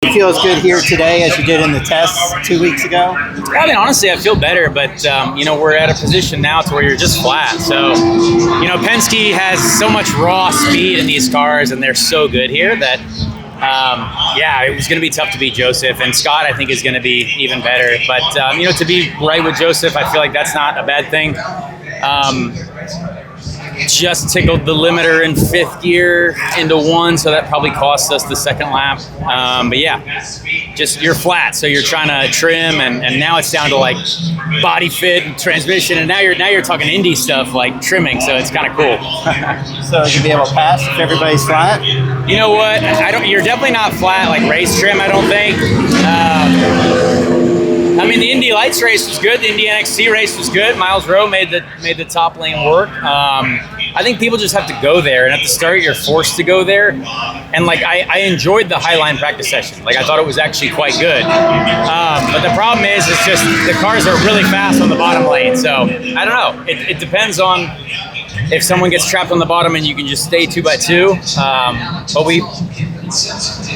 You feel as good here today as you did in the tests 2 weeks ago? I mean, honestly, I feel better, but we're at a position now to where you're just flat. So, Penske has so much raw speed in these cars, and they're so good here that, it was going to be tough to beat Joseph, and Scott, I think, is going to be even better. But to be right with Joseph, I feel like that's not a bad thing. Just tickled the limiter in fifth gear into one, so that probably cost us the second lap. Just you're flat, so you're trying to trim, and now it's down to like body fit and transmission, and now you're talking Indy stuff like trimming, so it's kind of cool. So you'll be able to pass if everybody's flat? You know what? You're definitely not flat like race trim, I don't think. The Indy Lights race was good. The Indy NXT race was good. Miles Rowe made the top lane work. I think people just have to go there, and at the start, you're forced to go there. And I enjoyed the Highline practice session. I thought it was actually quite good. But the problem is, it's just the cars are really fast on the bottom lane. So I don't know. It depends on if someone gets trapped on the bottom and you can just stay 2x2.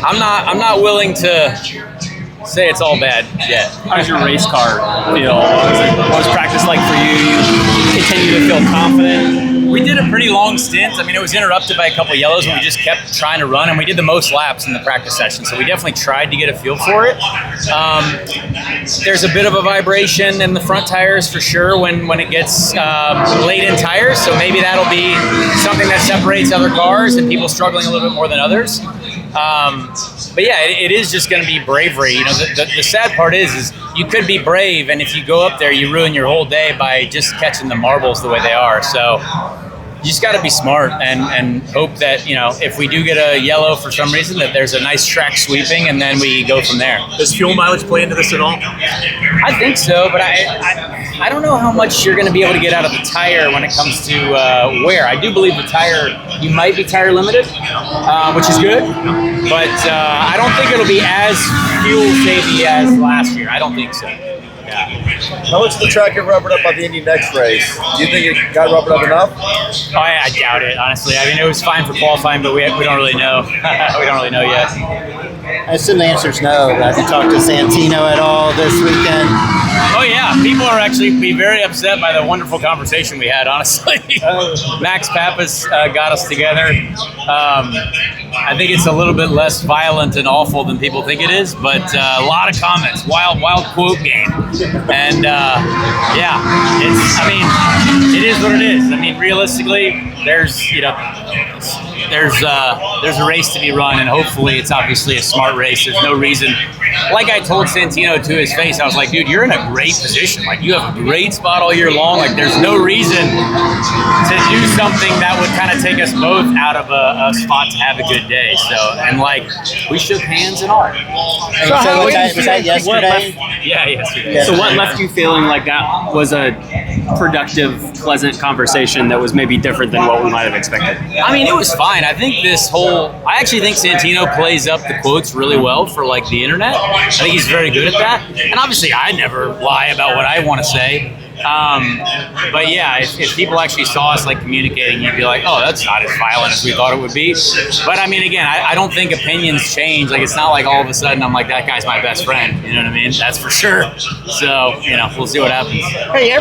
I'm not willing to say it's all bad yet. How does your race car feel? What was practice like for you? You continue to feel confident? We did a pretty long stint. It was interrupted by a couple of yellows, and we just kept trying to run, and we did the most laps in the practice session, so we definitely tried to get a feel for it. There's a bit of a vibration in the front tires for sure when it gets late in tires, so maybe that'll be something that separates other cars and people struggling a little bit more than others. It is just going to be bravery. The sad part is you could be brave, and if you go up there, you ruin your whole day by just catching the marbles the way they are. So you just got to be smart and hope that, if we do get a yellow for some reason, that there's a nice track sweeping, and then we go from there. Does fuel mileage play into this at all? I think so, but I don't know how much you're going to be able to get out of the tire when it comes to wear. I do believe the tire, you might be tire limited, which is good, but I don't think it'll be as fuel savvy as last year. I don't think so. Yeah. How much of the track get rubbered up by the Indy next race? Do you think it got rubbered up enough? Oh, I doubt it, honestly. It was fine for qualifying, but we don't really know. We don't really know yet. I assume the answer is no. Have you talked to Santino at all this weekend? Oh, yeah. People are actually be very upset by the wonderful conversation we had, honestly. Max Pappas got us together. I think it's a little bit less violent and awful than people think it is, but a lot of comments, wild quote game. And it is what it is. Realistically, there's a race to be run, and hopefully it's obviously a smart race. There's no reason. Like I told Santino to his face, I was like, dude, you're in a great position. You have a great spot all year long. There's no reason to do something that would kind of take us both out of a spot to have a good day. So, and we shook hands and all. So was that yesterday? Yeah, yesterday. So what left you feeling like that was a productive, pleasant conversation that was maybe different than what we might have expected? It was fine. I actually think Santino plays up the quotes really well for the internet. I think he's very good at that. And obviously I never lie about what I want to say. If people actually saw us communicating, you'd be like, oh, that's not as violent as we thought it would be. But again, I don't think opinions change. It's not all of a sudden I'm like, that guy's my best friend. You know what I mean? That's for sure. So, we'll see what happens. Hey,